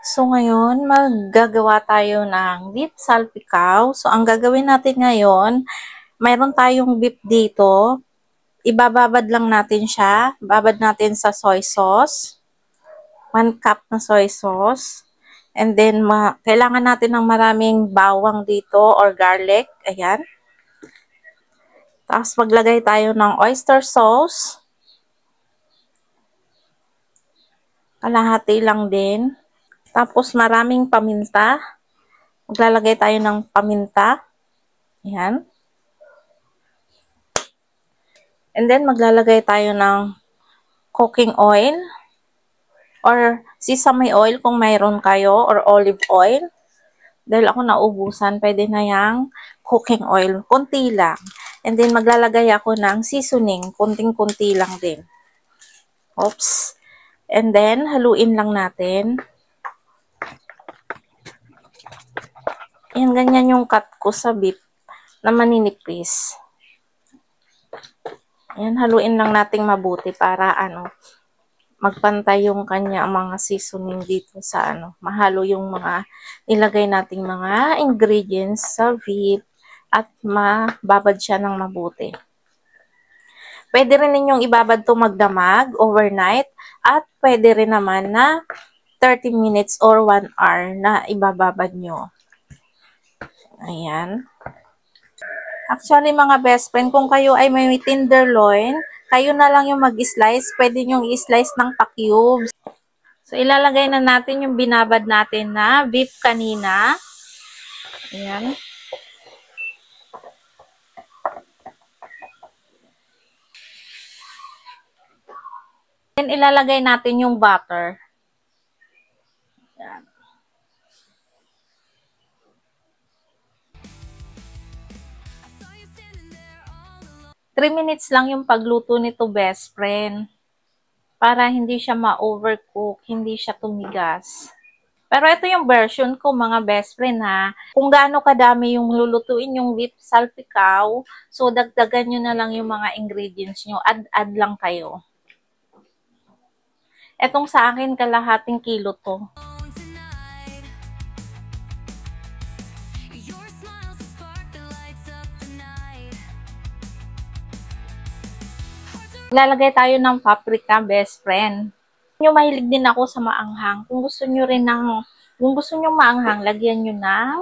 So, ngayon, maggagawa tayo ng beef salpikaw. So, ang gagawin natin ngayon, mayroon tayong beef dito. Ibababad lang natin siya. Babad natin sa soy sauce. 1 cup na soy sauce. And then, kailangan natin ng maraming bawang dito or garlic. Ayan. Tapos, maglagay tayo ng oyster sauce. Kalahati lang din. Tapos, maraming paminta. Maglalagay tayo ng paminta. Ayan. And then, maglalagay tayo ng cooking oil or sesame oil kung mayroon kayo or olive oil. Dahil ako naubusan, pwede na yung cooking oil. Kunti lang. And then, maglalagay ako ng seasoning. Kunting-kunti lang din. Oops. And then, haluin lang natin. Yan, ganyan yung cut ko sa beef na maninipis. Yan, haluin lang nating mabuti para magpantay yung kanya mga seasoning dito sa mahalo yung mga nilagay nating mga ingredients sa beef at mababad siya ng mabuti. Pwede rin ninyong ibabad to magdamag overnight at pwede rin naman na 30 minutes or 1 hour na ibababad nyo. Ayan. Actually, mga best friend, kung kayo ay may tenderloin, kayo na lang yung mag-slice. Pwede nyo i-slice ng pa-cubes. So, ilalagay na natin yung binabad natin na beef kanina. Ayan. Then, ilalagay natin yung butter. Ayan. 3 minutes lang yung pagluto nito, best friend. Para hindi siya ma-overcook, hindi siya tumigas. Pero ito yung version ko, mga best friend, ha. Kung gaano kadami yung lulutuin yung beef salpikaw, so dagdagan nyo na lang yung mga ingredients nyo. Add lang kayo. Etong sa akin, kalahating kilo to. Lalagay tayo ng paprika, best friend. Kung mahilig din ako sa maanghang, kung gusto nyo maanghang, lagyan nyo ng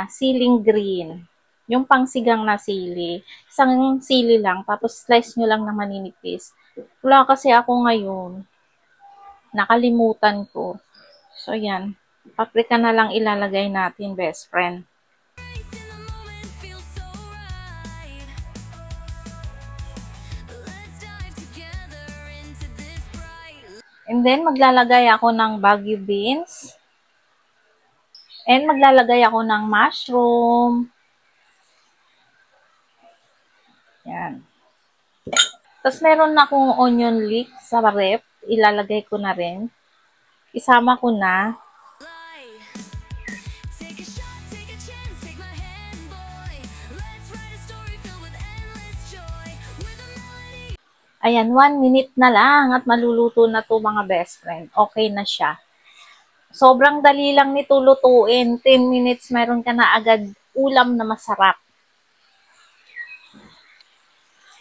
siling green. Yung pangsigang na sili. Isang sili lang, tapos slice nyo lang na maninipis. Wala kasi ako ngayon. Nakalimutan ko. So, yan. Paprika na lang ilalagay natin, best friend. And then, maglalagay ako ng Baguio beans. And maglalagay ako ng mushroom. Yan. Tapos, meron na akong onion leek sa ref. Ilalagay ko na rin. Isama ko na. Ayan, 1 minute na lang at maluluto na to, mga best friend. Okay na siya. Sobrang dali lang nito lutuin. 10 minutes, meron ka na agad ulam na masarap.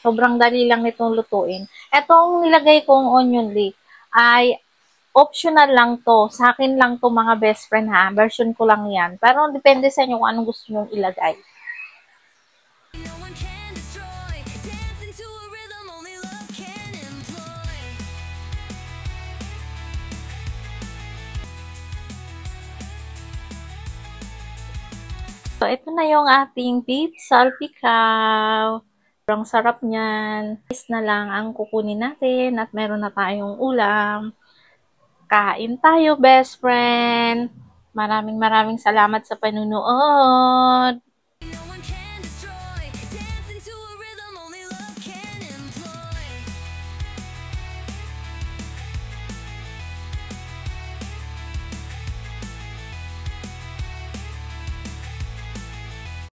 Sobrang dali lang nitong lutuin. Etong nilagay kong onion leek ay optional lang to. Sa akin lang to, mga best friend, ha. Version ko lang yan. Pero depende sa inyo kung anong gusto nyong ilagay. So, ito na yung ating beef salpikaw. Sobrang sarap niyan. Is na lang ang kukunin natin at meron na tayong ulam. Kain tayo, best friend. Maraming salamat sa panunood.